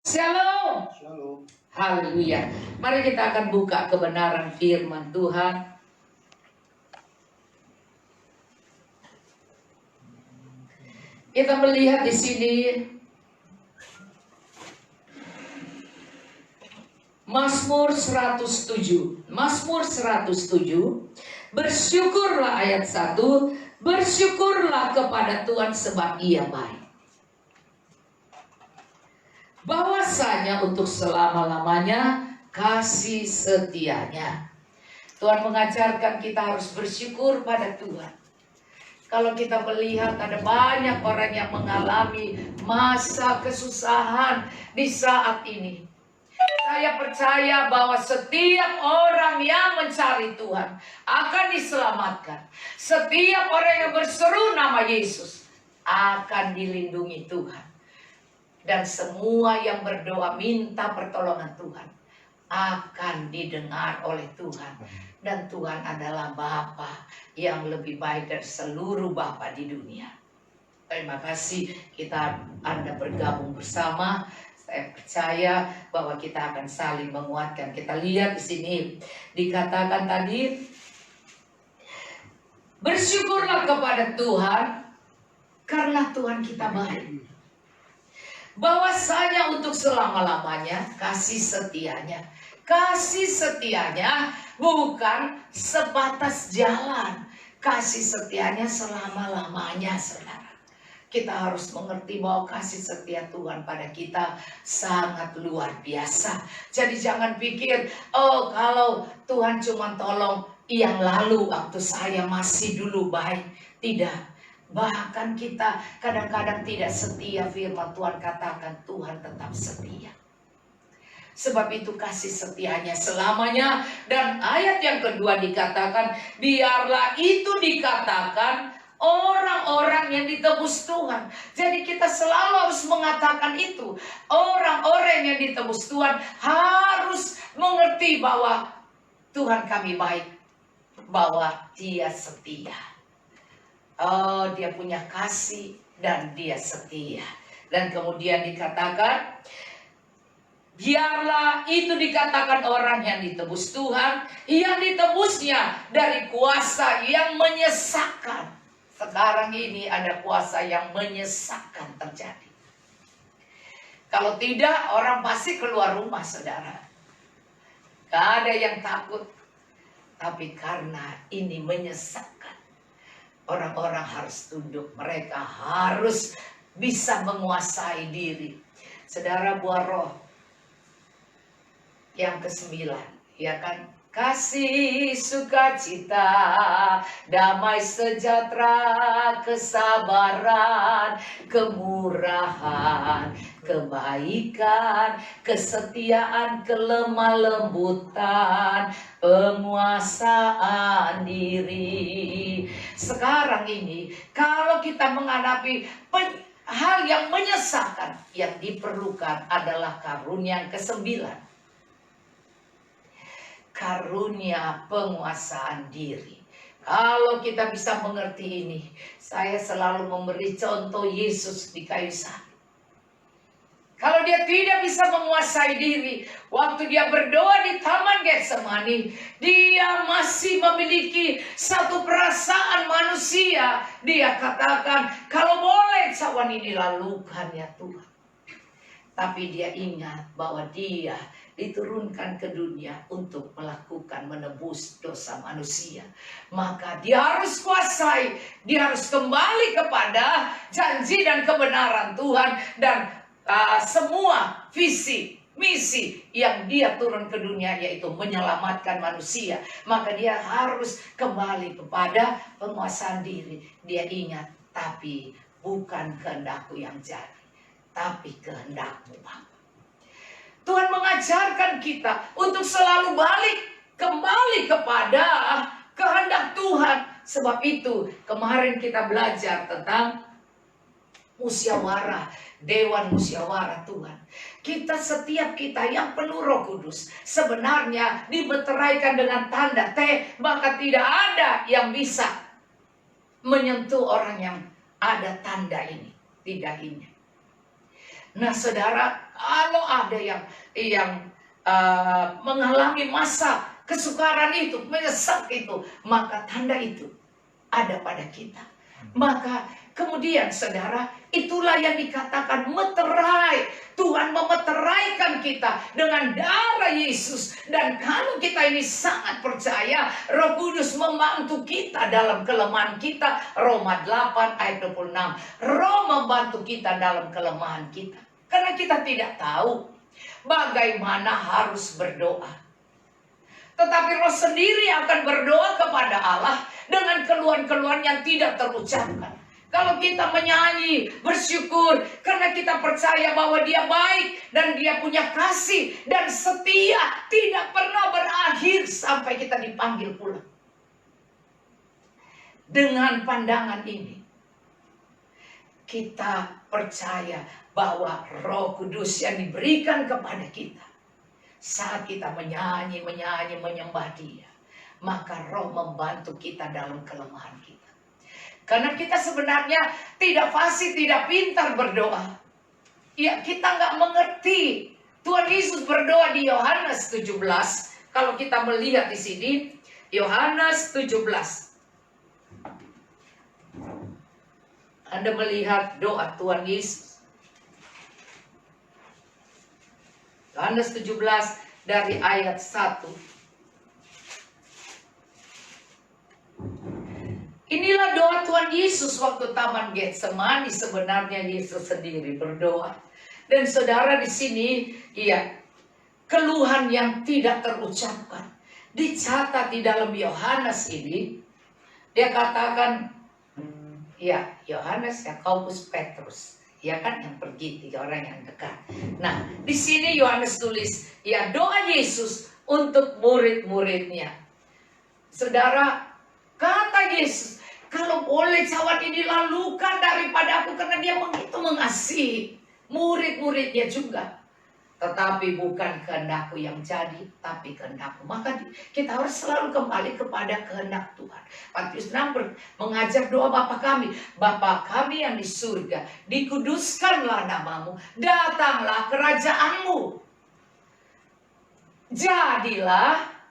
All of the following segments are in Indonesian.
Shalom. Shalom. Haleluya. Mari kita akan buka kebenaran firman Tuhan. Kita melihat di sini Mazmur 107. Mazmur 107. Bersyukurlah ayat 1. Bersyukurlah kepada Tuhan sebab Ia baik. Bahwasanya untuk selama-lamanya kasih setianya. Tuhan mengajarkan kita harus bersyukur pada Tuhan. Kalau kita melihat ada banyak orang yang mengalami masa kesusahan di saat ini, saya percaya bahwa setiap orang yang mencari Tuhan akan diselamatkan. Setiap orang yang berseru nama Yesus akan dilindungi Tuhan. Dan semua yang berdoa minta pertolongan Tuhan akan didengar oleh Tuhan. Dan Tuhan adalah Bapa yang lebih baik dari seluruh Bapa di dunia. Terima kasih Anda bergabung bersama. Saya percaya bahwa kita akan saling menguatkan. Kita lihat di sini dikatakan tadi, bersyukurlah kepada Tuhan karena Tuhan kita baik. Bahwasanya untuk selama-lamanya kasih setianya. Kasih setianya bukan sebatas jalan. Kasih setianya selama-lamanya, saudara. Kita harus mengerti bahwa kasih setia Tuhan pada kita sangat luar biasa. Jadi jangan pikir, oh kalau Tuhan cuma tolong yang lalu waktu saya masih dulu baik. Tidak. Bahkan kita kadang-kadang tidak setia, firman Tuhan katakan Tuhan tetap setia. Sebab itu kasih setianya selamanya. Dan ayat yang kedua dikatakan, biarlah itu dikatakan orang-orang yang ditebus Tuhan. Jadi kita selalu harus mengatakan itu. Orang-orang yang ditebus Tuhan harus mengerti bahwa Tuhan kami baik, bahwa Dia setia. Oh, Dia punya kasih dan Dia setia. Dan kemudian dikatakan, biarlah itu dikatakan orang yang ditebus Tuhan, yang ditebusnya dari kuasa yang menyesakkan. Sekarang ini ada kuasa yang menyesakkan terjadi. Kalau tidak, orang pasti keluar rumah, saudara. Gak ada yang takut. Tapi karena ini menyesakkan, orang-orang harus tunduk. Mereka harus bisa menguasai diri. Saudara, buah roh yang ke-9, ya kan? Kasih, sukacita, damai sejahtera, kesabaran, kemurahan, kebaikan, kesetiaan, kelemah lembutan, penguasaan diri. Sekarang ini kalau kita menghadapi hal yang menyesakkan, yang diperlukan adalah karunia yang ke-9. Karunia penguasaan diri. Kalau kita bisa mengerti ini, saya selalu memberi contoh Yesus di kayu salib. Kalau Dia tidak bisa menguasai diri, waktu Dia berdoa di Taman Getsemani, Dia masih memiliki satu perasaan manusia. Dia katakan, kalau boleh cawan ini lalukan ya Tuhan. Tapi Dia ingat bahwa Dia diturunkan ke dunia untuk melakukan menebus dosa manusia. Maka Dia harus kuasai, Dia harus kembali kepada janji dan kebenaran Tuhan. Dan semua visi, misi yang Dia turun ke dunia, yaitu menyelamatkan manusia. Maka Dia harus kembali kepada penguasaan diri. Dia ingat, tapi bukan kehendakku yang jadi, tapi kehendak-Mu, Bapa. Tuhan mengajarkan kita untuk selalu kembali kepada kehendak Tuhan. Sebab itu kemarin kita belajar tentang musyawarah, Dewan Musyawarah Tuhan. Setiap kita yang penuh Roh Kudus sebenarnya dimeteraikan dengan tanda T, maka tidak ada yang bisa menyentuh orang yang ada tanda ini di dahinya. Nah, saudara, Kalau ada yang mengalami masa kesukaran itu, menyesal itu, maka tanda itu ada pada kita. Maka kemudian saudara, itulah yang dikatakan meterai. Tuhan memeteraikan kita dengan darah Yesus. Dan kalau kita ini sangat percaya, Roh Kudus membantu kita dalam kelemahan kita. Roma 8 ayat 26. Roh membantu kita dalam kelemahan kita. Karena kita tidak tahu bagaimana harus berdoa. Tetapi Roh sendiri akan berdoa kepada Allah dengan keluhan-keluhan yang tidak terucapkan. Kalau kita menyanyi, bersyukur karena kita percaya bahwa Dia baik dan Dia punya kasih dan setia, tidak pernah berakhir sampai kita dipanggil pulang. Dengan pandangan ini, kita percaya bahwa Roh Kudus yang diberikan kepada kita, saat kita menyanyi, menyembah Dia, maka Roh membantu kita dalam kelemahan kita. Karena kita sebenarnya tidak fasih, tidak pintar berdoa. Ya, kita nggak mengerti. Tuhan Yesus berdoa di Yohanes 17. Kalau kita melihat di sini, Yohanes 17. Anda melihat doa Tuhan Yesus. Yohanes 17 dari ayat 1. Inilah doa Tuhan Yesus waktu Taman Getsemani. Sebenarnya Yesus sendiri berdoa. Dan saudara di sini, ya, keluhan yang tidak terucapkan dicatat di dalam Yohanes ini. Dia katakan, ya, Yohanes, Yakobus, Petrus, ya kan, yang pergi, 3 orang yang dekat. Nah, di sini Yohanes tulis, ya, doa Yesus untuk murid-muridnya. Saudara, kata Yesus, kalau boleh cawan ini lalukan daripada aku, karena Dia begitu mengasihi murid-muridnya juga. Tetapi bukan kehendakku yang jadi, tapi kehendakmu. Maka kita harus selalu kembali kepada kehendak Tuhan. Matius 6 mengajar doa Bapa kami. Bapa kami yang di surga, dikuduskanlah namamu, datanglah kerajaanmu. Jadilah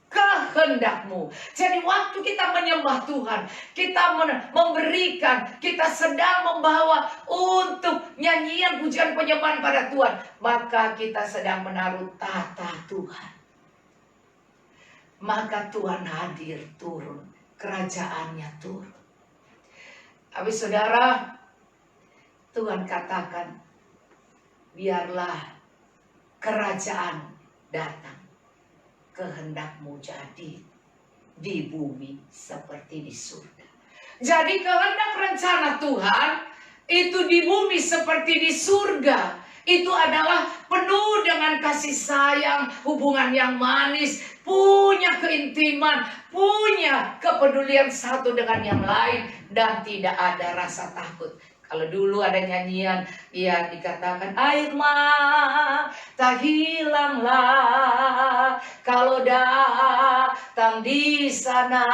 kehendakmu. Jadi waktu kita menyembah Tuhan, kita memberikan, kita sedang membawa untuk nyanyian pujian penyembahan pada Tuhan, maka kita sedang menaruh tata Tuhan. Maka Tuhan hadir, turun, kerajaannya turun. Tapi saudara, Tuhan katakan, biarlah kerajaan datang, kehendakmu jadi di bumi seperti di surga. Jadi kehendak rencana Tuhan itu di bumi seperti di surga. Itu adalah penuh dengan kasih sayang, hubungan yang manis, punya keintiman, punya kepedulian satu dengan yang lain, dan tidak ada rasa takut. Kalau dulu ada nyanyian, ya dikatakan air mata hilanglah kalau datang di sana.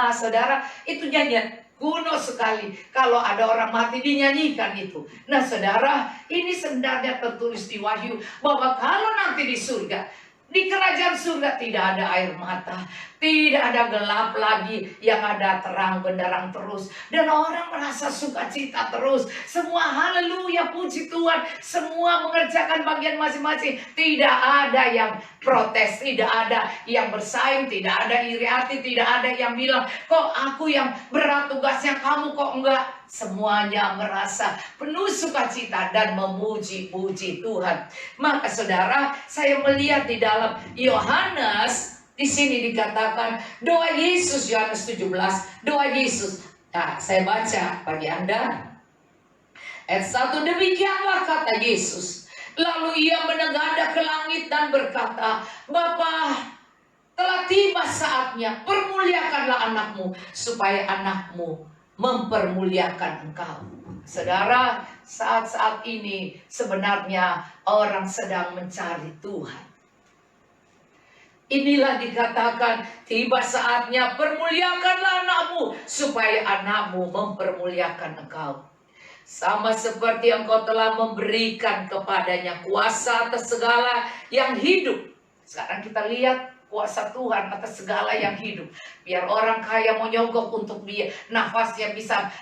Saudara, itu nyanyian kuno sekali. Kalau ada orang mati dinyanyikan itu. Nah saudara, ini sebenarnya tertulis di Wahyu bahwa kalau nanti di surga, di kerajaan surga tidak ada air mata, tidak ada gelap lagi, yang ada terang benderang terus. Dan orang merasa sukacita terus. Semua haleluya, puji Tuhan. Semua mengerjakan bagian masing-masing. Tidak ada yang protes, tidak ada yang bersaing, tidak ada iri hati, tidak ada yang bilang, kok aku yang berat tugasnya, kamu kok enggak. Semuanya merasa penuh sukacita dan memuji-puji Tuhan. Maka saudara, saya melihat di dalam Yohanes, di sini dikatakan doa Yesus, Yohanes 17, doa Yesus. Nah, saya baca bagi Anda. Ayat 1, demikianlah kata Yesus. Lalu ia menengadah ke langit dan berkata, Bapa, telah tiba saatnya, permuliakanlah anakmu, supaya anakmu mempermuliakan engkau. Saudara, saat-saat ini sebenarnya orang sedang mencari Tuhan. Inilah dikatakan, tiba saatnya, permuliakanlah anakmu, supaya anakmu mempermuliakan engkau. Sama seperti Engkau telah memberikan kepadanya kuasa atas segala yang hidup. Sekarang kita lihat kuasa Tuhan atas segala yang hidup. Biar orang kaya mau nyogok untuk dia nafasnya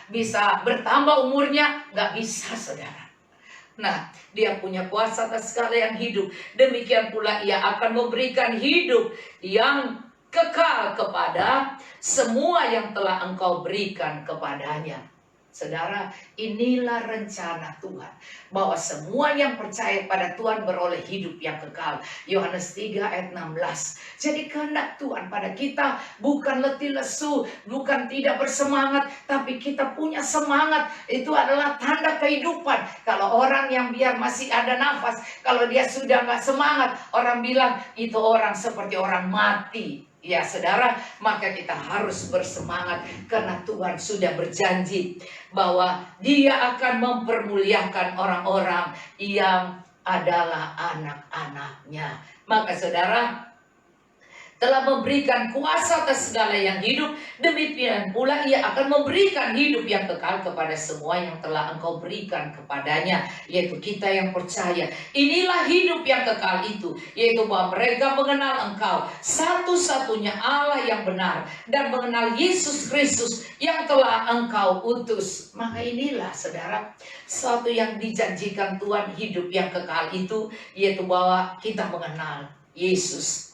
bisa bertambah umurnya, nggak bisa, saudara. Nah, dia punya kuasa atas segala yang hidup. Demikian pula ia akan memberikan hidup yang kekal kepada semua yang telah Engkau berikan kepadanya. Saudara, inilah rencana Tuhan, bahwa semua yang percaya pada Tuhan beroleh hidup yang kekal. Yohanes 3 ayat 16. Jadi kehendak Tuhan pada kita bukan letih lesu, bukan tidak bersemangat, tapi kita punya semangat. Itu adalah tanda kehidupan. Kalau orang yang biar masih ada nafas, kalau dia sudah nggak semangat, orang bilang itu orang seperti orang mati. Ya saudara, maka kita harus bersemangat karena Tuhan sudah berjanji bahwa Dia akan mempermuliakan orang-orang yang adalah anak-anaknya. Maka saudara, telah memberikan kuasa atas segala yang hidup, demikian pula ia akan memberikan hidup yang kekal kepada semua yang telah Engkau berikan kepadanya, yaitu kita yang percaya. Inilah hidup yang kekal itu, yaitu bahwa mereka mengenal Engkau satu-satunya Allah yang benar, dan mengenal Yesus Kristus yang telah Engkau utus. Maka inilah saudara, suatu yang dijanjikan Tuhan, hidup yang kekal itu, yaitu bahwa kita mengenal Yesus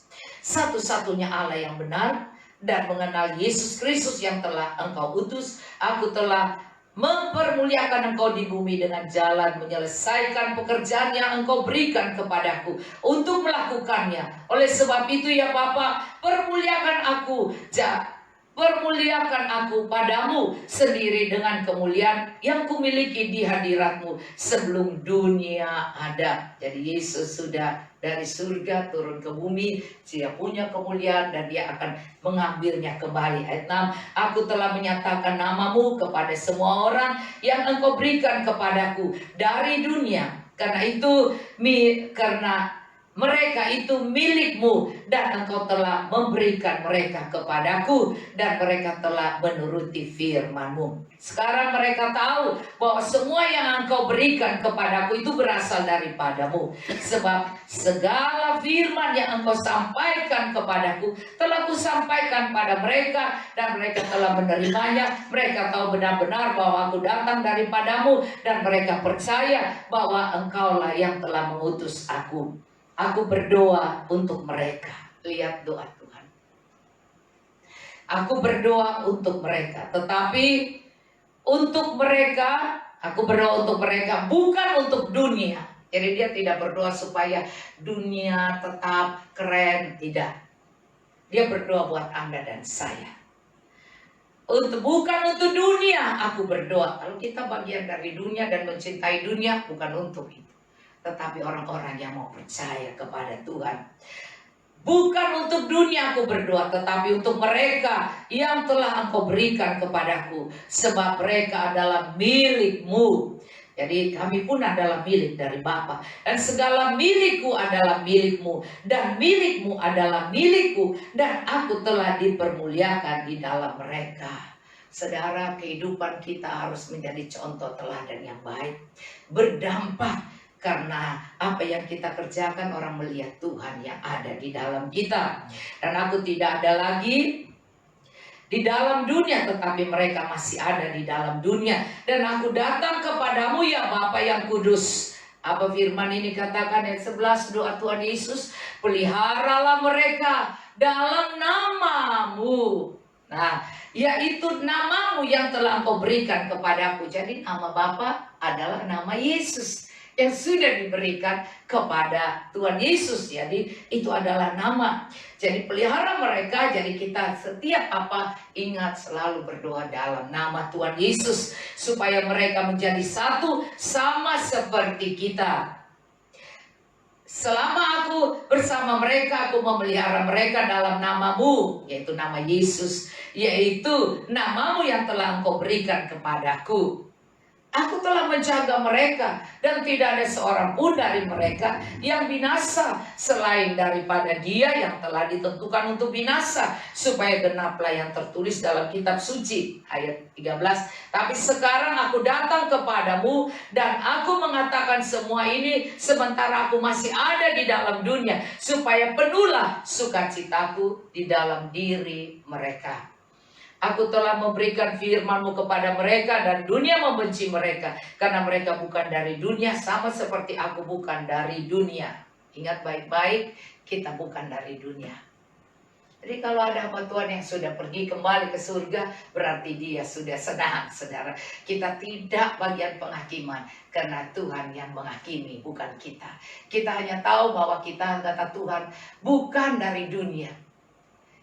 satu-satunya Allah yang benar, dan mengenal Yesus Kristus yang telah Engkau utus. Aku telah mempermuliakan Engkau di bumi dengan jalan menyelesaikan pekerjaan yang Engkau berikan kepadaku untuk melakukannya. Oleh sebab itu ya Bapa, permuliakan aku padamu sendiri dengan kemuliaan yang kumiliki di hadiratmu sebelum dunia ada. Jadi Yesus sudah dari surga turun ke bumi, dia punya kemuliaan dan dia akan mengambilnya kembali. Ayat 6, aku telah menyatakan namamu kepada semua orang yang Engkau berikan kepadaku dari dunia. Karena mereka itu milikmu, dan Engkau telah memberikan mereka kepadaku, dan mereka telah menuruti firman-Mu. Sekarang mereka tahu bahwa semua yang Engkau berikan kepadaku itu berasal daripadamu. Sebab segala firman yang Engkau sampaikan kepadaku telah Kusampaikan pada mereka, dan mereka telah menerimanya. Mereka tahu benar-benar bahwa aku datang daripadamu, dan mereka percaya bahwa Engkaulah yang telah mengutus aku. Aku berdoa untuk mereka. Lihat doa Tuhan. Aku berdoa untuk mereka. Tetapi untuk mereka, aku berdoa untuk mereka, bukan untuk dunia. Jadi dia tidak berdoa supaya dunia tetap keren. Tidak. Dia berdoa buat Anda dan saya. Bukan untuk dunia aku berdoa. Kalau kita bagian dari dunia dan mencintai dunia, bukan untuk itu. Tetapi orang-orang yang mau percaya kepada Tuhan. Bukan untuk dunia aku berdoa, tetapi untuk mereka yang telah Engkau berikan kepadaku. Sebab mereka adalah milik-Mu. Jadi kami pun adalah milik dari Bapa. Dan segala milikku adalah milik-Mu. Dan milik-Mu adalah milikku. Dan aku telah dipermuliakan di dalam mereka. Saudara, kehidupan kita harus menjadi contoh teladan yang baik. Berdampak. Karena apa yang kita kerjakan orang melihat Tuhan yang ada di dalam kita. Dan aku tidak ada lagi di dalam dunia, tetapi mereka masih ada di dalam dunia. Dan aku datang kepadamu ya Bapa yang kudus. Apa firman ini katakan ayat 11 doa Tuhan Yesus. Peliharalah mereka dalam namamu. Nah, yaitu namamu yang telah Engkau berikan kepadaku. Jadi nama Bapa adalah nama Yesus yang sudah diberikan kepada Tuhan Yesus. Jadi itu adalah nama. Jadi pelihara mereka. Jadi kita setiap apa ingat selalu berdoa dalam nama Tuhan Yesus, supaya mereka menjadi satu sama seperti kita. Selama aku bersama mereka, aku memelihara mereka dalam namamu, yaitu nama Yesus, yaitu namamu yang telah Engkau berikan kepadaku. Aku telah menjaga mereka dan tidak ada seorang pun dari mereka yang binasa selain daripada dia yang telah ditentukan untuk binasa, supaya genaplah yang tertulis dalam kitab suci. Ayat 13. Tapi sekarang aku datang kepadamu dan aku mengatakan semua ini sementara aku masih ada di dalam dunia, supaya penuhlah sukacitaku di dalam diri mereka. Aku telah memberikan firman-Mu kepada mereka dan dunia membenci mereka, karena mereka bukan dari dunia, sama seperti aku bukan dari dunia. Ingat baik-baik, kita bukan dari dunia. Jadi kalau ada hamba Tuhan yang sudah pergi kembali ke surga, berarti dia sudah senang, saudara. Kita tidak bagian penghakiman, karena Tuhan yang menghakimi, bukan kita. Kita hanya tahu bahwa kita, kata Tuhan, bukan dari dunia.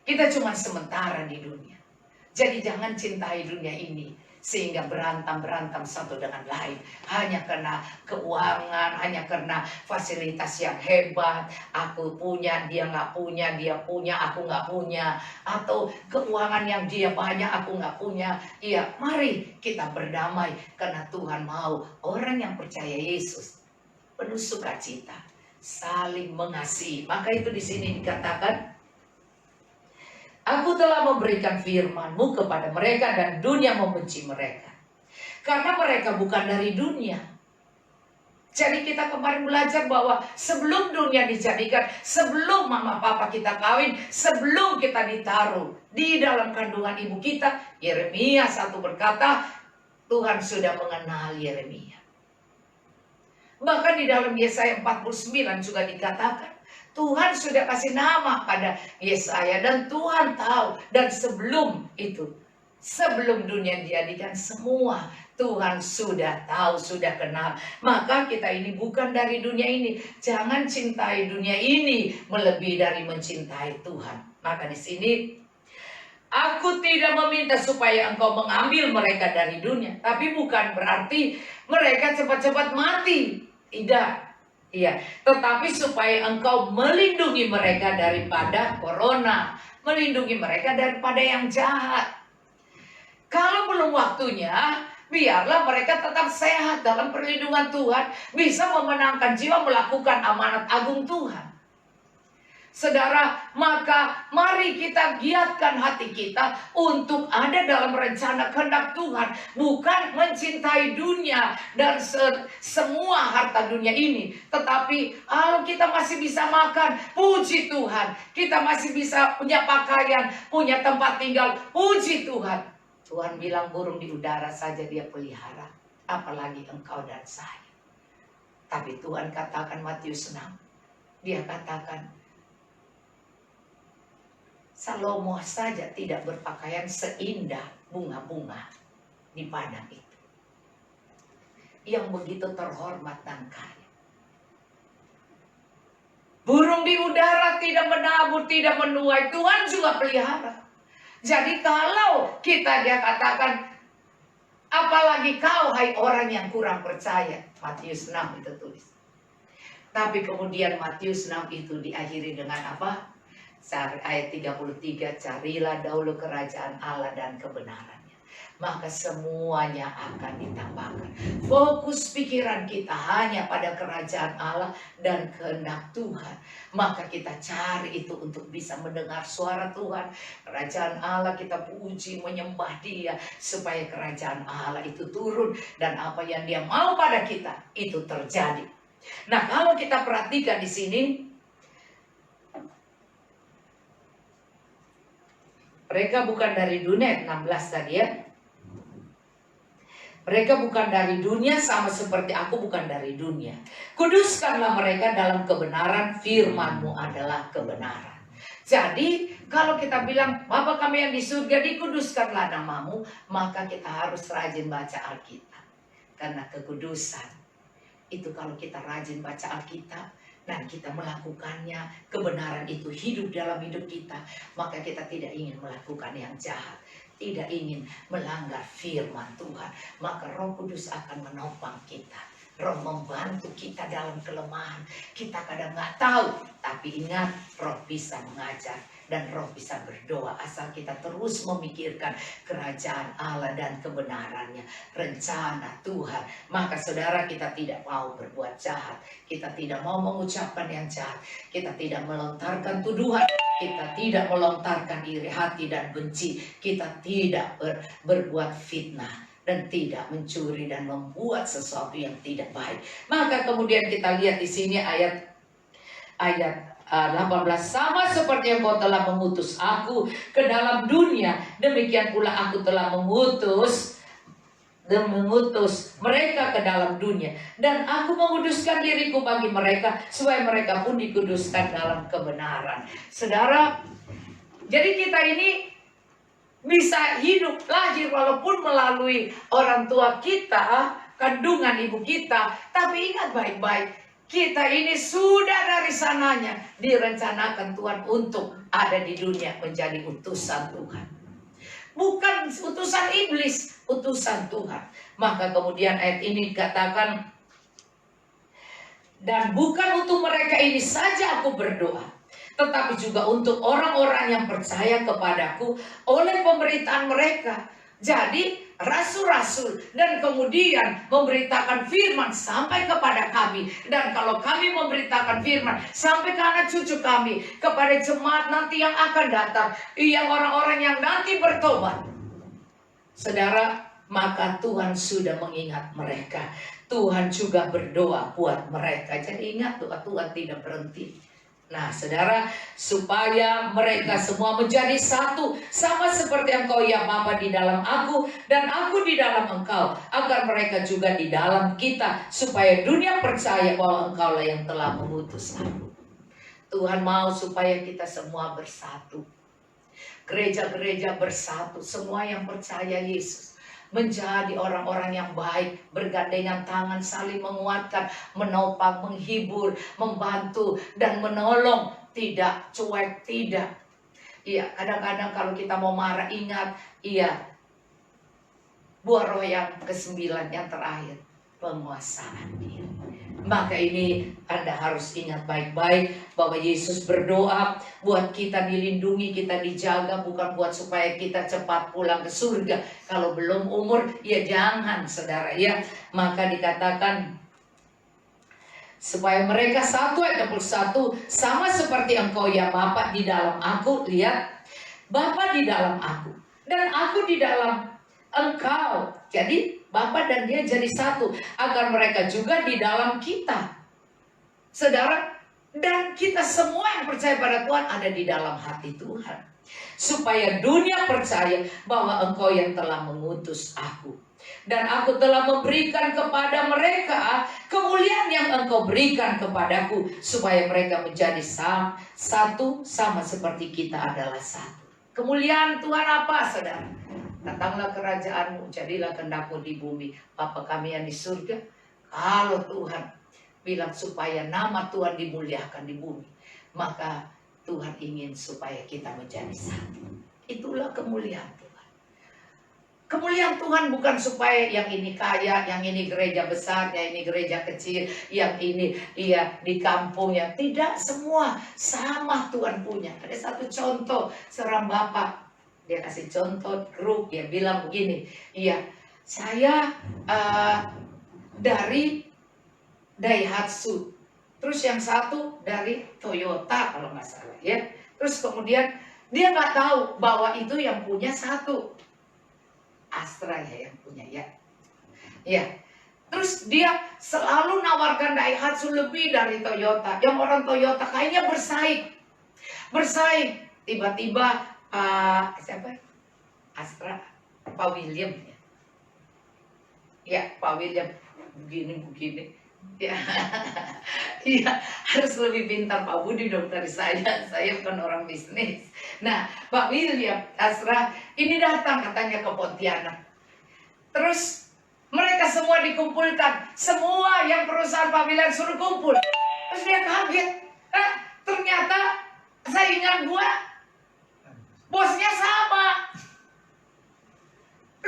Kita cuma sementara di dunia. Jadi jangan cintai dunia ini sehingga berantam satu dengan lain. Hanya karena keuangan, hanya karena fasilitas yang hebat. Aku punya, dia nggak punya, dia punya, aku nggak punya. Atau keuangan yang dia banyak, aku nggak punya. Iya, mari kita berdamai karena Tuhan mau orang yang percaya Yesus penuh sukacita, saling mengasihi. Maka itu di sini dikatakan, aku telah memberikan firman-Mu kepada mereka dan dunia membenci mereka. Karena mereka bukan dari dunia. Jadi kita kemarin belajar bahwa sebelum dunia dijadikan, sebelum mama papa kita kawin, sebelum kita ditaruh di dalam kandungan ibu kita, Yeremia 1 berkata, Tuhan sudah mengenal Yeremia. Bahkan di dalam Yesaya 49 juga dikatakan, Tuhan sudah kasih nama pada Yesaya dan Tuhan tahu. Dan sebelum itu, sebelum dunia dijadikan, semua Tuhan sudah tahu, sudah kenal. Maka kita ini bukan dari dunia ini. Jangan cintai dunia ini melebihi dari mencintai Tuhan. Maka di sini, aku tidak meminta supaya engkau mengambil mereka dari dunia. Tapi bukan berarti mereka cepat-cepat mati. Tidak. Iya, tetapi supaya engkau melindungi mereka daripada corona, melindungi mereka daripada yang jahat. Kalau belum waktunya, biarlah mereka tetap sehat dalam perlindungan Tuhan, bisa memenangkan jiwa, melakukan amanat agung Tuhan. Saudara, maka mari kita giatkan hati kita untuk ada dalam rencana kehendak Tuhan. Bukan mencintai dunia dan semua harta dunia ini. Tetapi kalau kita masih bisa makan, puji Tuhan. Kita masih bisa punya pakaian, punya tempat tinggal, puji Tuhan. Tuhan bilang burung di udara saja dia pelihara, apalagi engkau dan saya. Tapi Tuhan katakan Matius 6, dia katakan, Salomo saja tidak berpakaian seindah bunga-bunga di padang itu, yang begitu terhormat dan kaya. Burung di udara tidak menabur, tidak menuai, Tuhan juga pelihara. Jadi kalau kita dia katakan, apalagi kau hai orang yang kurang percaya, Matius 6 itu tulis. Tapi kemudian Matius 6 itu diakhiri dengan apa? Ayat 33, carilah dahulu kerajaan Allah dan kebenarannya, maka semuanya akan ditambahkan. Fokus pikiran kita hanya pada kerajaan Allah dan kehendak Tuhan. Maka kita cari itu untuk bisa mendengar suara Tuhan. Kerajaan Allah kita puji, menyembah Dia, supaya kerajaan Allah itu turun. Dan apa yang Dia mau pada kita, itu terjadi. Nah, kalau kita perhatikan di sini, mereka bukan dari dunia, 16 tadi ya. Mereka bukan dari dunia, sama seperti aku bukan dari dunia. Kuduskanlah mereka dalam kebenaran, firman-Mu adalah kebenaran. Jadi kalau kita bilang, Bapa kami yang di surga, dikuduskanlah nama-Mu, maka kita harus rajin baca Alkitab. Karena kekudusan itu kalau kita rajin baca Alkitab, dan kita melakukannya, kebenaran itu hidup dalam hidup kita, maka kita tidak ingin melakukan yang jahat, tidak ingin melanggar firman Tuhan. Maka Roh Kudus akan menopang kita. Roh membantu kita dalam kelemahan. Kita kadang nggak tahu, Tapi ingat, Roh bisa mengajar dan Roh bisa berdoa asal kita terus memikirkan kerajaan Allah dan kebenarannya, rencana Tuhan. Maka saudara, kita tidak mau berbuat jahat, kita tidak mau mengucapkan yang jahat, kita tidak melontarkan tuduhan, kita tidak melontarkan iri hati dan benci, kita tidak berbuat fitnah dan tidak mencuri dan membuat sesuatu yang tidak baik. Maka kemudian kita lihat di sini ayat 18, sama seperti yang kau telah mengutus aku ke dalam dunia, demikian pula aku telah mengutus mereka ke dalam dunia, dan aku menguduskan diriku bagi mereka supaya mereka pun dikuduskan dalam kebenaran. Saudara, jadi kita ini bisa hidup lahir walaupun melalui orang tua kita, kandungan ibu kita, tapi ingat baik-baik, kita ini sudah dari sananya direncanakan Tuhan untuk ada di dunia menjadi utusan Tuhan. Bukan utusan iblis, utusan Tuhan. Maka kemudian ayat ini dikatakan, dan bukan untuk mereka ini saja aku berdoa, tetapi juga untuk orang-orang yang percaya kepadaku oleh pemberitaan mereka. Jadi rasul-rasul dan kemudian memberitakan firman sampai kepada kami. Dan kalau kami memberitakan firman sampai ke anak cucu kami, kepada jemaat nanti yang akan datang, yang orang-orang yang nanti bertobat, saudara, maka Tuhan sudah mengingat mereka. Tuhan juga berdoa buat mereka. Jadi ingat, doa Tuhan tidak berhenti. Nah saudara, supaya mereka semua menjadi satu, sama seperti engkau ya Bapa di dalam aku dan aku di dalam engkau, agar mereka juga di dalam kita, supaya dunia percaya bahwa engkaulah yang telah mengutus aku. Tuhan mau supaya kita semua bersatu, gereja-gereja bersatu, semua yang percaya Yesus menjadi orang-orang yang baik, bergandengan tangan, saling menguatkan, menopang, menghibur, membantu, dan menolong. Tidak cuek, tidak. Iya, kadang-kadang kalau kita mau marah, ingat, iya, buah roh yang ke-9 yang terakhir, penguasaan diri. Maka ini Anda harus ingat baik-baik bahwa Yesus berdoa buat kita dilindungi, kita dijaga, bukan buat supaya kita cepat pulang ke surga. Kalau belum umur, ya jangan saudara ya. Maka dikatakan supaya mereka satu, ayat 21, sama seperti engkau ya Bapa di dalam aku. Lihat, Bapa di dalam aku dan aku di dalam engkau. Jadi Bapa dan dia jadi satu, agar mereka juga di dalam kita. Saudara, dan kita semua yang percaya pada Tuhan ada di dalam hati Tuhan, supaya dunia percaya bahwa engkau yang telah mengutus aku, dan aku telah memberikan kepada mereka kemuliaan yang engkau berikan kepadaku, supaya mereka menjadi satu, sama seperti kita adalah satu. Kemuliaan Tuhan apa saudara? Datanglah kerajaanmu, jadilah kehendakmu di bumi Bapa kami yang di surga. Kalau Tuhan bilang supaya nama Tuhan dimuliakan di bumi, maka Tuhan ingin supaya kita menjadi satu. Itulah kemuliaan Tuhan. Kemuliaan Tuhan bukan supaya yang ini kaya, yang ini gereja besar, yang ini gereja kecil, yang ini iya di kampung, ya tidak, semua sama Tuhan punya. Ada satu contoh seorang bapak, dia kasih contoh grup, dia bilang begini, iya saya dari Daihatsu, terus yang satu dari Toyota kalau nggak salah ya. Terus kemudian dia nggak tahu bahwa itu yang punya satu Astra ya yang punya ya. Ya. Terus dia selalu nawarkan Daihatsu lebih dari Toyota. Yang orang Toyota kayaknya bersaing. Tiba-tiba siapa? Astra, Pak William ya. Ya, Pak William begini. Ya, ya harus lebih pintar Pak Budi dong dari saya. Saya bukan orang bisnis. Nah, Pak William Astra ini datang katanya ke Pontianak. Terus mereka semua dikumpulkan, semua yang perusahaan Pak William suruh kumpul. Terus dia kaget. Ternyata saingan gua bosnya sama.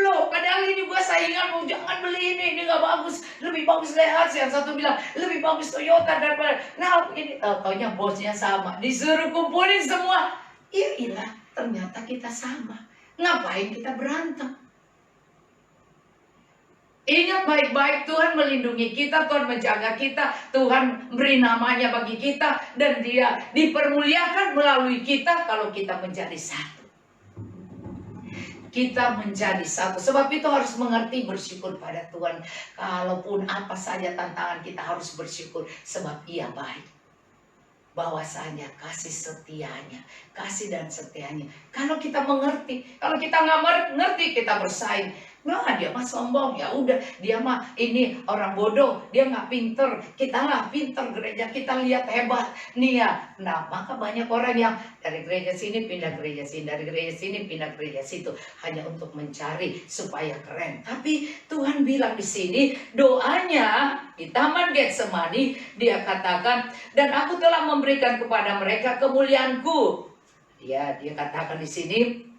Loh, padahal ini gua saingan, jangan beli ini nggak bagus, lebih bagus Daihatsu. Yang satu bilang lebih bagus Toyota daripada. Nah, ini taunya bosnya sama, disuruh kumpulin semua. Iya, ternyata kita sama. Ngapain kita berantem? Ingat baik-baik, Tuhan melindungi kita, Tuhan menjaga kita, Tuhan beri namanya bagi kita, dan Dia dipermuliakan melalui kita kalau kita menjadi satu. Kita menjadi satu. Sebab itu harus mengerti bersyukur pada Tuhan. Kalaupun apa saja tantangan, kita harus bersyukur sebab Ia baik. Bahwasanya kasih setianya, kasih dan setianya. Kalau kita mengerti, kalau kita nggak ngerti, kita bersaing. Nah, dia mah sombong, ya udah, dia mah ini orang bodoh, dia nggak pinter, kita lah pinter, gereja kita lihat hebat nih ya. Nah, maka banyak orang yang dari gereja sini pindah gereja sini, dari gereja sini pindah gereja situ, hanya untuk mencari supaya keren. Tapi Tuhan bilang di sini, doanya di Taman Getsemani, Dia katakan, dan aku telah memberikan kepada mereka kemuliaanku. Dia katakan di sini,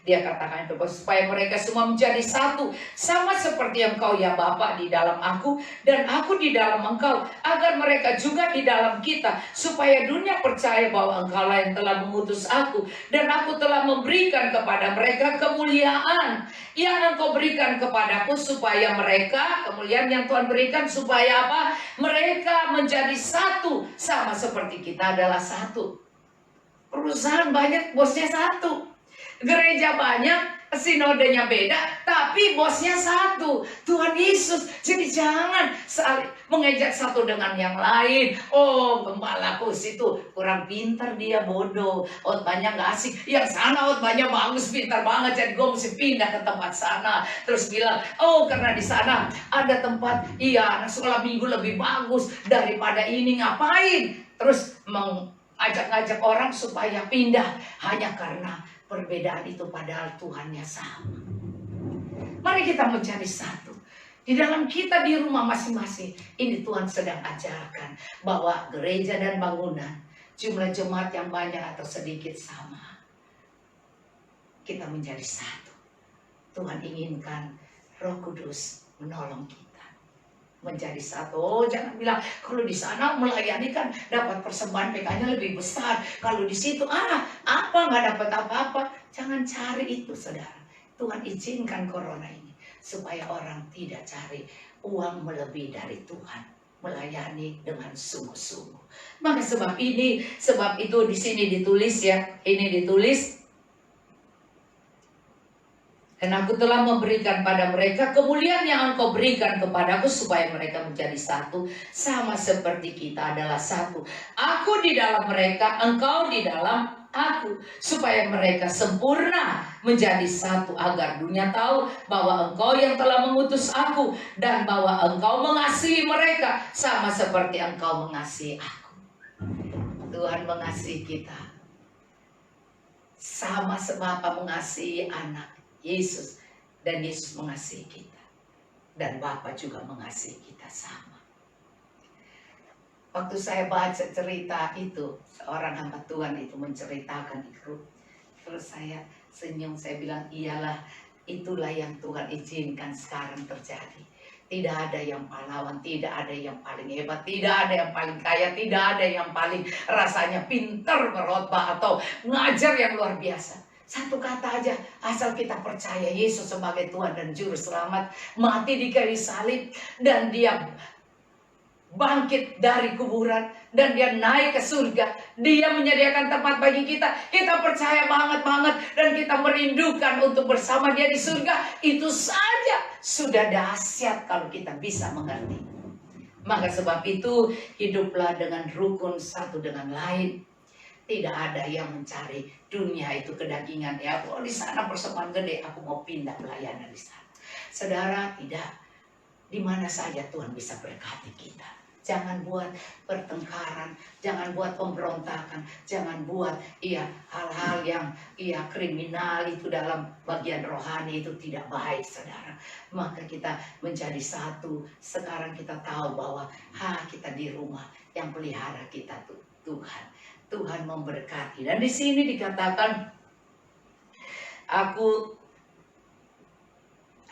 Dia katakan itu supaya mereka semua menjadi satu, sama seperti Engkau ya Bapa di dalam aku dan aku di dalam Engkau, agar mereka juga di dalam kita, supaya dunia percaya bahwa Engkau lah yang telah mengutus aku, dan aku telah memberikan kepada mereka kemuliaan yang Engkau berikan kepadaku, supaya mereka, kemuliaan yang Tuhan berikan supaya apa? Mereka menjadi satu, sama seperti kita adalah satu. Perusahaan banyak, bosnya satu. Gereja banyak, sinodenya beda, tapi bosnya satu, Tuhan Yesus. Jadi jangan saling mengejek satu dengan yang lain. Oh, gembalaku situ kurang pintar, dia bodoh, khotbahnya nggak asik. Yang sana khotbahnya bagus, pintar banget, jadi gue mesti pindah ke tempat sana. Terus bilang, oh karena di sana ada tempat, anak sekolah minggu lebih bagus daripada ini. Ngapain? Terus mengajak-ngajak orang supaya pindah hanya karena perbedaan itu, padahal Tuhannya sama. Mari kita menjadi satu. Di dalam kita di rumah masing-masing, ini Tuhan sedang ajarkan bahwa gereja dan bangunan, jumlah jemaat yang banyak atau sedikit sama, kita menjadi satu. Tuhan inginkan Roh Kudus menolong kita menjadi satu. Oh, jangan bilang kalau di sana melayani kan dapat persembahan PK-nya lebih besar. Kalau di situ apa nggak dapat apa-apa. Jangan cari itu, saudara. Tuhan izinkan corona ini supaya orang tidak cari uang melebihi dari Tuhan, melayani dengan sungguh-sungguh. Maka sebab itu di sini ditulis ya, ini ditulis. Dan aku telah memberikan pada mereka kemuliaan yang Engkau berikan kepadaku, supaya mereka menjadi satu, sama seperti kita adalah satu. Aku di dalam mereka, Engkau di dalam aku, supaya mereka sempurna menjadi satu, agar dunia tahu bahwa Engkau yang telah mengutus aku, dan bahwa Engkau mengasihi mereka sama seperti Engkau mengasihi aku. Tuhan mengasihi kita sama sebapa mengasihi anak Yesus, dan Yesus mengasihi kita, dan Bapa juga mengasihi kita sama. Waktu saya baca cerita itu, seorang hamba Tuhan itu menceritakan itu, terus saya senyum, saya bilang, iyalah, itulah yang Tuhan izinkan sekarang terjadi. Tidak ada yang pahlawan, tidak ada yang paling hebat, tidak ada yang paling kaya, tidak ada yang paling rasanya pintar berkhotbah atau ngajar yang luar biasa. Satu kata aja, asal kita percaya Yesus sebagai Tuhan dan Juru Selamat, mati di kayu salib, dan Dia bangkit dari kuburan, dan Dia naik ke surga. Dia menyediakan tempat bagi kita. Kita percaya banget, dan kita merindukan untuk bersama Dia di surga. Itu saja sudah dahsyat kalau kita bisa mengerti. Maka sebab itu, hiduplah dengan rukun satu dengan lain. Tidak ada yang mencari dunia itu kedagingan. Ya, oh di sana persembahan gede, aku mau pindah pelayanan di sana. Saudara, tidak. Di mana saja Tuhan bisa berkati kita. Jangan buat pertengkaran, jangan buat pemberontakan, jangan buat hal-hal yang kriminal itu dalam bagian rohani, itu tidak baik, saudara. Maka kita menjadi satu. Sekarang kita tahu bahwa kita di rumah, yang pelihara kita tuh Tuhan. Tuhan memberkati. Dan di sini dikatakan, aku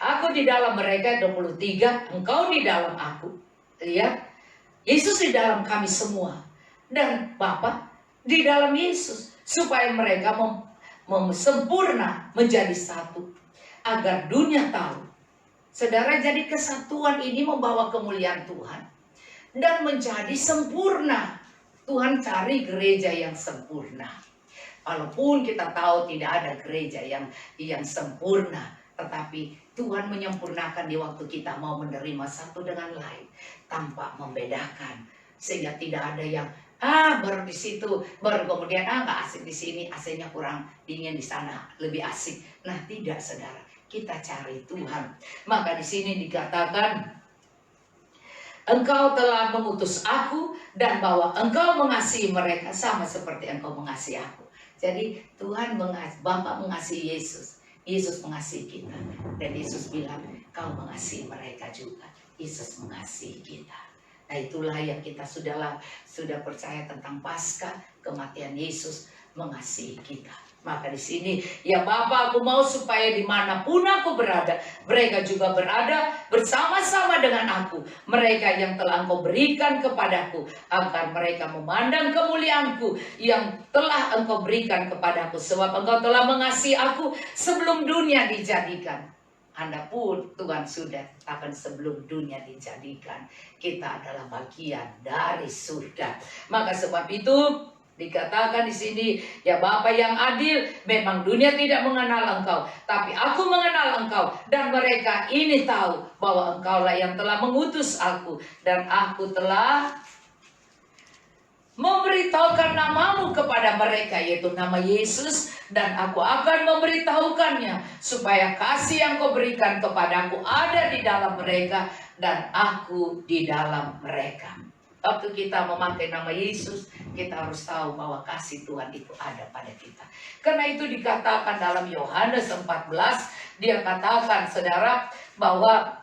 Aku di dalam mereka, 23, engkau di dalam aku. Ya, Yesus di dalam kami semua. Dan Bapa di dalam Yesus. Supaya mereka sempurna menjadi satu. Agar dunia tahu. Saudara, jadi kesatuan ini membawa kemuliaan Tuhan. Dan menjadi sempurna. Tuhan cari gereja yang sempurna. Walaupun kita tahu tidak ada gereja yang sempurna. Tetapi Tuhan menyempurnakan di waktu kita mau menerima satu dengan lain. Tanpa membedakan. Sehingga tidak ada yang baru di situ, baru kemudian nggak asik di sini, AC-nya kurang dingin di sana, lebih asik. Nah, tidak, saudara. Kita cari Tuhan. Maka di sini dikatakan, engkau telah mengutus aku dan bahwa engkau mengasihi mereka sama seperti engkau mengasihi aku. Jadi Tuhan mengasihi, Bapa mengasihi Yesus. Yesus mengasihi kita. Dan Yesus bilang, kau mengasihi mereka juga. Yesus mengasihi kita. Nah, itulah yang kita sudah percaya tentang Paskah, kematian Yesus mengasihi kita. Maka di sini, ya Bapa, aku mau supaya dimanapun aku berada, mereka juga berada bersama-sama dengan aku. Mereka yang telah engkau berikan kepadaku, agar mereka memandang kemuliaanku yang telah engkau berikan kepadaku. Sebab engkau telah mengasihi aku sebelum dunia dijadikan. Anda pun Tuhan sudah akan sebelum dunia dijadikan. Kita adalah bagian dari surga. Maka sebab itu dikatakan di sini, ya Bapa yang adil, memang dunia tidak mengenal engkau, tapi aku mengenal engkau, dan mereka ini tahu bahwa engkaulah yang telah mengutus aku, dan aku telah memberitahukan namamu kepada mereka, yaitu nama Yesus, dan aku akan memberitahukannya supaya kasih yang kau berikan kepadaku ada di dalam mereka dan aku di dalam mereka. Waktu kita memakai nama Yesus, kita harus tahu bahwa kasih Tuhan itu ada pada kita. Karena itu dikatakan dalam Yohanes 14, dia katakan, saudara, bahwa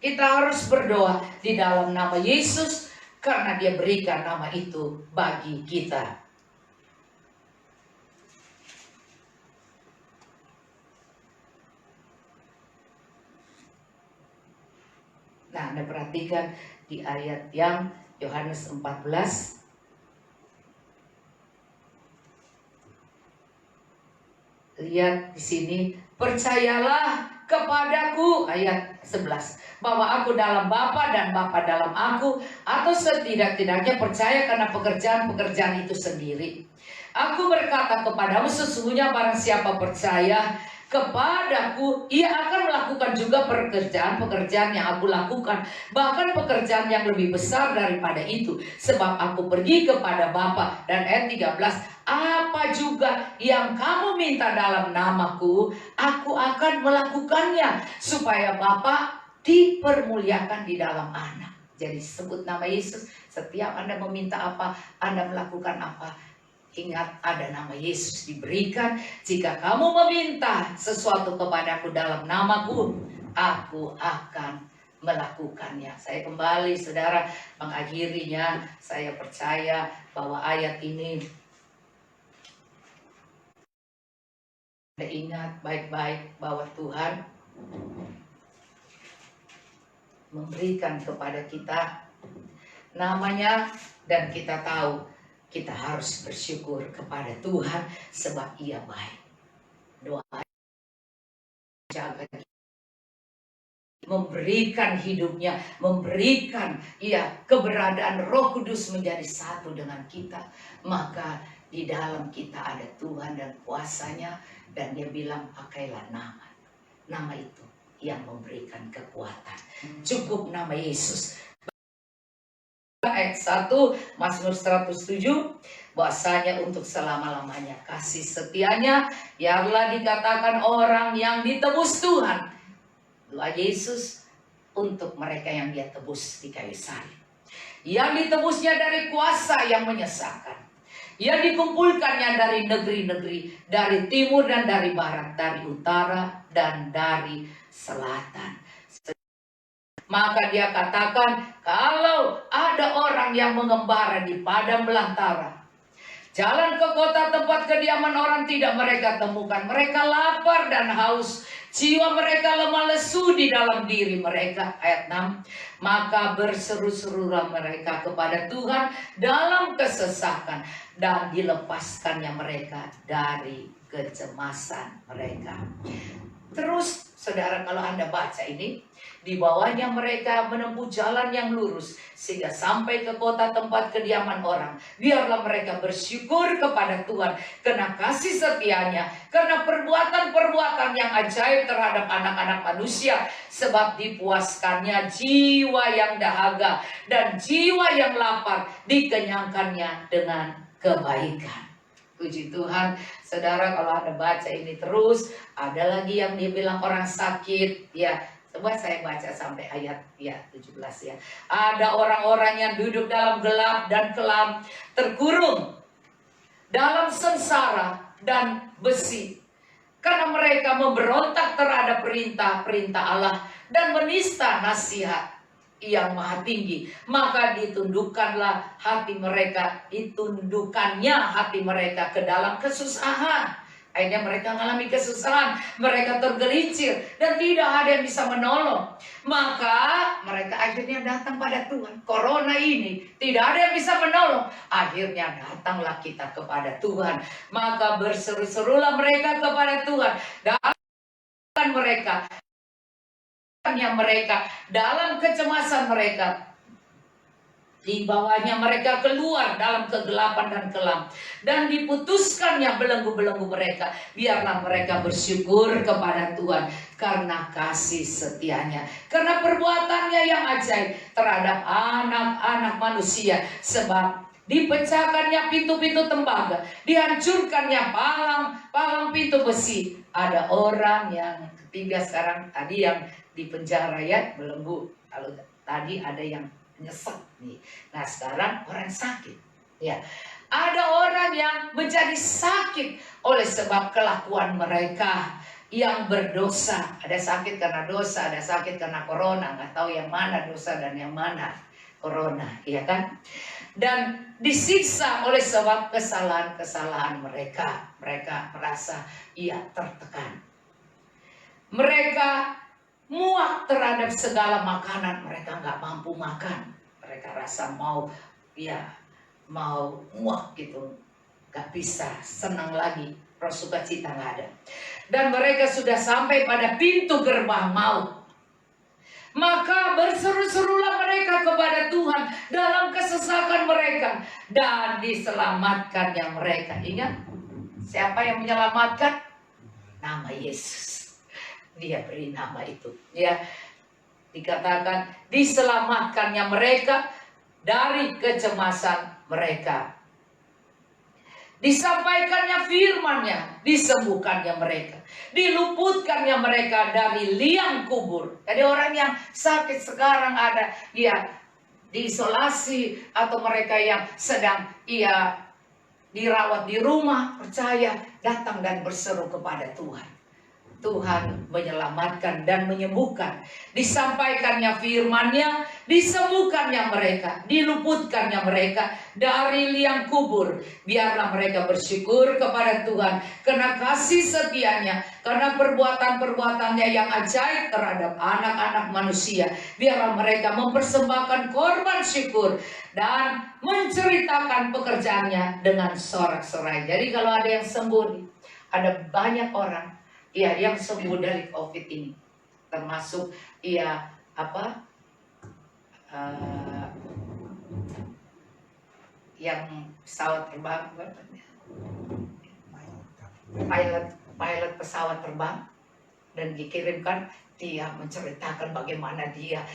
kita harus berdoa di dalam nama Yesus, karena dia berikan nama itu bagi kita. Nah, Anda perhatikan di ayat yang Yohanes 14. Lihat di sini, percayalah kepadaku, ayat 11. Bahwa aku dalam Bapa dan Bapa dalam aku, atau setidak-tidaknya percaya karena pekerjaan-pekerjaan itu sendiri. Aku berkata kepadamu, sesungguhnya barang siapa percaya kepadaku, ia akan melakukan juga pekerjaan-pekerjaan yang aku lakukan, bahkan pekerjaan yang lebih besar daripada itu, sebab aku pergi kepada Bapa. Dan ayat 13, apa juga yang kamu minta dalam namaku, aku akan melakukannya, supaya Bapa dipermuliakan di dalam anak. Jadi sebut nama Yesus, setiap Anda meminta apa, Anda melakukan apa, ingat ada nama Yesus diberikan. Jika kamu meminta sesuatu kepadaku dalam namaku, aku akan melakukannya. Saya kembali, saudara, mengakhirinya. Saya percaya bahwa ayat ini, Anda ingat baik-baik bahwa Tuhan memberikan kepada kita namanya, dan kita tahu kita harus bersyukur kepada Tuhan sebab Ia baik. Doa jaga, memberikan hidupnya, memberikan keberadaan Roh Kudus menjadi satu dengan kita. Maka di dalam kita ada Tuhan dan kuasanya, dan Dia bilang pakailah nama itu yang memberikan kekuatan. Cukup nama Yesus. Ayat 1 Mazmur 107, bahwasanya untuk selama-lamanya kasih setianya biarlah dikatakan orang yang ditebus Tuhan. Doa Yesus untuk mereka yang Dia tebus di kayu salib, yang ditebusnya dari kuasa yang menyesakan, yang dikumpulkannya dari negeri-negeri, dari timur dan dari barat, dari utara dan dari selatan. Maka Dia katakan, kalau ada orang yang mengembara di padang belantara, jalan ke kota tempat kediaman orang tidak mereka temukan. Mereka lapar dan haus, Jiwa mereka lemah lesu di dalam diri mereka. Ayat 6. Maka berseru-serulah mereka kepada Tuhan dalam kesesakan, dan dilepaskannya mereka dari kecemasan mereka. Terus saudara, kalau Anda baca ini, di bawahnya mereka menempuh jalan yang lurus sehingga sampai ke kota tempat kediaman orang. Biarlah mereka bersyukur kepada Tuhan karena kasih setianya, karena perbuatan-perbuatan yang ajaib terhadap anak-anak manusia, sebab dipuaskannya jiwa yang dahaga dan jiwa yang lapar dikenyangkannya dengan kebaikan. Puji Tuhan, saudara, kalau Anda baca ini terus, ada lagi yang dibilang orang sakit, ya. Coba saya baca sampai ayat 17 ya. Ada orang-orang yang duduk dalam gelap dan kelam, terkurung dalam sengsara dan besi, karena mereka memberontak terhadap perintah-perintah Allah dan menista nasihat yang maha tinggi. Maka ditundukkannya hati mereka ke dalam kesusahan. Akhirnya mereka mengalami kesusahan, mereka tergelincir dan tidak ada yang bisa menolong. Maka mereka akhirnya datang pada Tuhan. Corona ini tidak ada yang bisa menolong. Akhirnya datanglah kita kepada Tuhan. Maka berseru-serulah mereka kepada Tuhan. Dan mereka dalam kecemasan mereka, di bawahnya mereka keluar dalam kegelapan dan kelam, dan diputuskannya belenggu-belenggu mereka. Biarlah mereka bersyukur kepada Tuhan karena kasih setianya, karena perbuatannya yang ajaib terhadap anak-anak manusia. Sebab dipecahkannya pintu-pintu tembaga, dihancurkannya palang-palang pintu besi. Ada orang yang ketiga sekarang, tadi yang di penjara ya, belenggu. Lalu tadi ada yang nyesek nih. Nah sekarang orang sakit. Ya, ada orang yang menjadi sakit oleh sebab kelakuan mereka yang berdosa. Ada sakit karena dosa, ada sakit karena corona. Nggak tahu yang mana dosa dan yang mana corona, ya kan? Dan disiksa oleh sebab kesalahan-kesalahan mereka. Mereka merasa tertekan. Mereka muak terhadap segala makanan, mereka nggak mampu makan. Mereka rasa mau muak gitu, nggak bisa senang lagi, roh sukacita nggak ada. Dan mereka sudah sampai pada pintu gerbang maut. Maka berseru-serulah mereka kepada Tuhan dalam kesesakan mereka, dan diselamatkannya mereka. Ingat, siapa yang menyelamatkan? Nama Yesus. Dia beri nama itu, ya. Dikatakan diselamatkannya mereka dari kecemasan mereka. Disampaikannya firman-Nya, disembuhkannya mereka, diluputkannya mereka dari liang kubur. Jadi orang yang sakit sekarang ada diisolasi, atau mereka yang sedang dirawat di rumah, percaya, datang dan berseru kepada Tuhan. Tuhan menyelamatkan dan menyembuhkan. Disampaikannya firman-Nya, disembuhkannya mereka, diluputkannya mereka dari liang kubur. Biarlah mereka bersyukur kepada Tuhan karena kasih setianya, karena perbuatan-perbuatannya yang ajaib terhadap anak-anak manusia. Biarlah mereka mempersembahkan korban syukur dan menceritakan pekerjaannya dengan sorak-sorai. Jadi kalau ada yang sembuh, ada banyak orang yang sembuh dari COVID ini, termasuk yang pesawat terbang, pilot pesawat terbang, dan dikirimkan, dia menceritakan bagaimana dia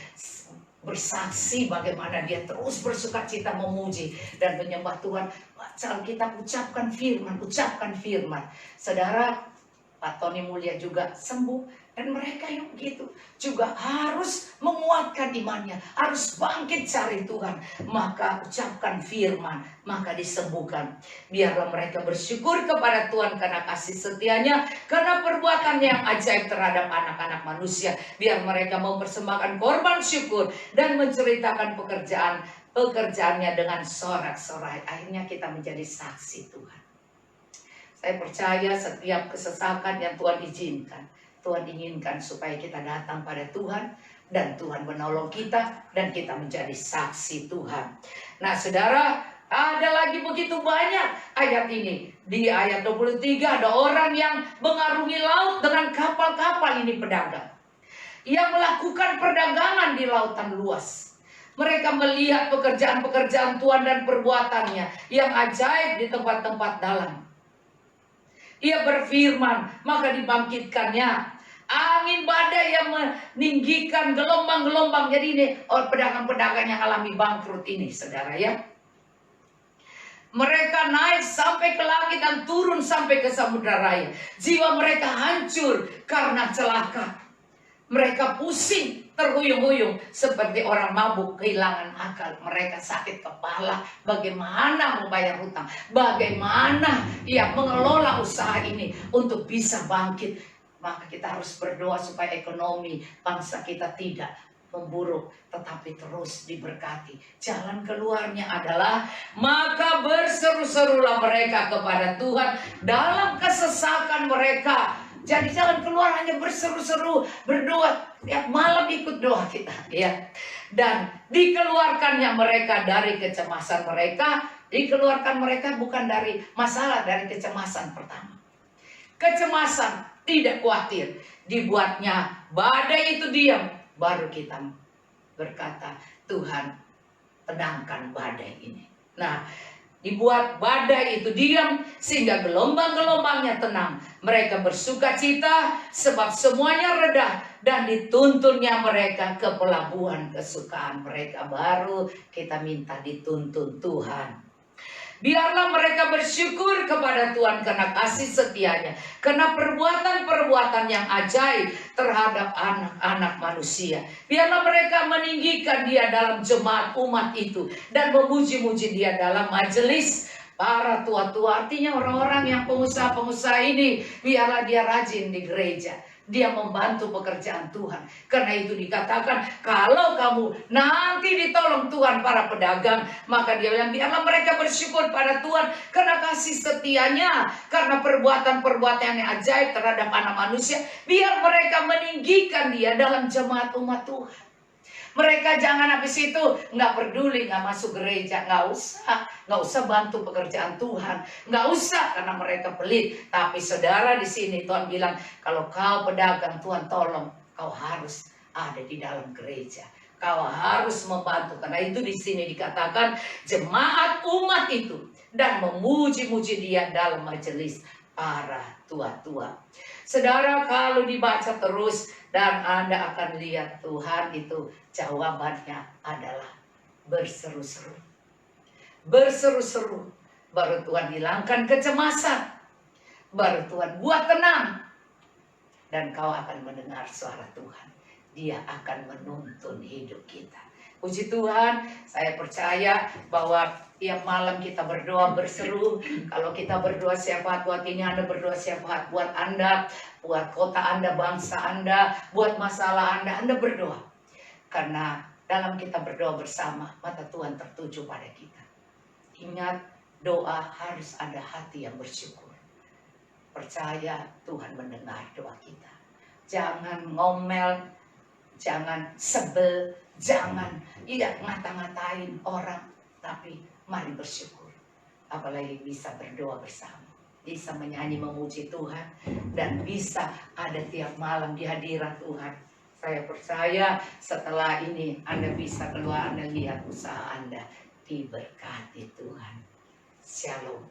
bersaksi, bagaimana dia terus bersukacita memuji dan menyembah Tuhan. Baca kita ucapkan firman. Saudara, Pak Tony Mulia juga sembuh, dan mereka yang begitu juga harus menguatkan imannya, harus bangkit cari Tuhan, maka ucapkan firman, maka disembuhkan. Biarlah mereka bersyukur kepada Tuhan karena kasih setianya, karena perbuatannya yang ajaib terhadap anak-anak manusia. Biar mereka mempersembahkan korban syukur dan menceritakan pekerjaannya dengan sorak-sorai. Akhirnya kita menjadi saksi Tuhan. Saya percaya setiap kesesakan yang Tuhan izinkan, Tuhan inginkan supaya kita datang pada Tuhan, dan Tuhan menolong kita, dan kita menjadi saksi Tuhan. Nah saudara, ada lagi begitu banyak ayat ini. Di ayat 23 ada orang yang mengarungi laut dengan kapal-kapal, ini pedagang yang melakukan perdagangan di lautan luas. Mereka melihat pekerjaan-pekerjaan Tuhan dan perbuatannya yang ajaib di tempat-tempat dalam. Ia berfirman, maka dibangkitkannya angin badai yang meninggikan gelombang-gelombang. Jadi ini pedagang-pedagang yang alami bangkrut ini, saudara ya. Mereka naik sampai ke langit dan turun sampai ke samudra raya. Jiwa mereka hancur karena celaka. Mereka pusing, terhuyung-huyung seperti orang mabuk kehilangan akal. Mereka sakit kepala, bagaimana membayar hutang, bagaimana ia mengelola usaha ini untuk bisa bangkit. Maka kita harus berdoa supaya ekonomi bangsa kita tidak memburuk, tetapi terus diberkati. Jalan keluarnya adalah, maka berseru-serulah mereka kepada Tuhan dalam kesesakan mereka. Jadi jalan keluar hanya berseru-seru, berdoa. Tiap malam ikut doa kita, ya. Dan dikeluarkannya mereka dari kecemasan mereka. Dikeluarkan mereka bukan dari masalah, dari kecemasan pertama. Kecemasan, tidak khawatir. Dibuatnya badai itu diam. Baru kita berkata, Tuhan tenangkan badai ini. Nah, dibuat badai itu diam sehingga gelombang-gelombangnya tenang. Mereka bersuka cita sebab semuanya reda, dan dituntunnya mereka ke pelabuhan kesukaan mereka. Baru kita minta dituntun Tuhan. Biarlah mereka bersyukur kepada Tuhan karena kasih setianya, karena perbuatan-perbuatan yang ajaib terhadap anak-anak manusia. Biarlah mereka meninggikan Dia dalam jemaat umat itu, dan memuji-muji Dia dalam majelis para tua-tua. Artinya orang-orang yang pengusaha-pengusaha ini, biarlah dia rajin di gereja. Dia membantu pekerjaan Tuhan. Karena itu dikatakan, kalau kamu nanti ditolong Tuhan para pedagang, maka dia bilang, biarlah mereka bersyukur pada Tuhan karena kasih setianya, karena perbuatan-perbuatan yang ajaib terhadap anak manusia. Biar mereka meninggikan Dia dalam jemaat umat Tuhan. Mereka jangan habis itu nggak peduli, nggak masuk gereja, nggak usah bantu pekerjaan Tuhan, nggak usah karena mereka pelit. Tapi saudara, di sini Tuhan bilang, kalau kau pedagang, Tuhan tolong, kau harus ada di dalam gereja. Kau harus membantu, karena itu di sini dikatakan jemaat umat itu, dan memuji-muji Dia dalam majelis para tua-tua. Saudara, kalau dibaca terus dan Anda akan lihat Tuhan itu jawabannya adalah berseru-seru. Berseru-seru. Baru Tuhan hilangkan kecemasan. Baru Tuhan buat tenang. Dan kau akan mendengar suara Tuhan. Dia akan menuntun hidup kita. Puji Tuhan, saya percaya bahwa tiap malam kita berdoa berseru. Kalau kita berdoa syafaat buat ini, Anda berdoa syafaat buat Anda, buat kota Anda, bangsa Anda, buat masalah Anda berdoa. Karena dalam kita berdoa bersama, mata Tuhan tertuju pada kita. Ingat, doa harus ada hati yang bersyukur. Percaya Tuhan mendengar doa kita. Jangan ngomel, jangan sebel, jangan ngata-ngatain orang, tapi mari bersyukur. Apalagi bisa berdoa bersama, bisa menyanyi memuji Tuhan, dan bisa ada tiap malam di hadirat Tuhan. Saya percaya setelah ini Anda bisa keluar, Anda lihat usaha Anda diberkati Tuhan. Shalom.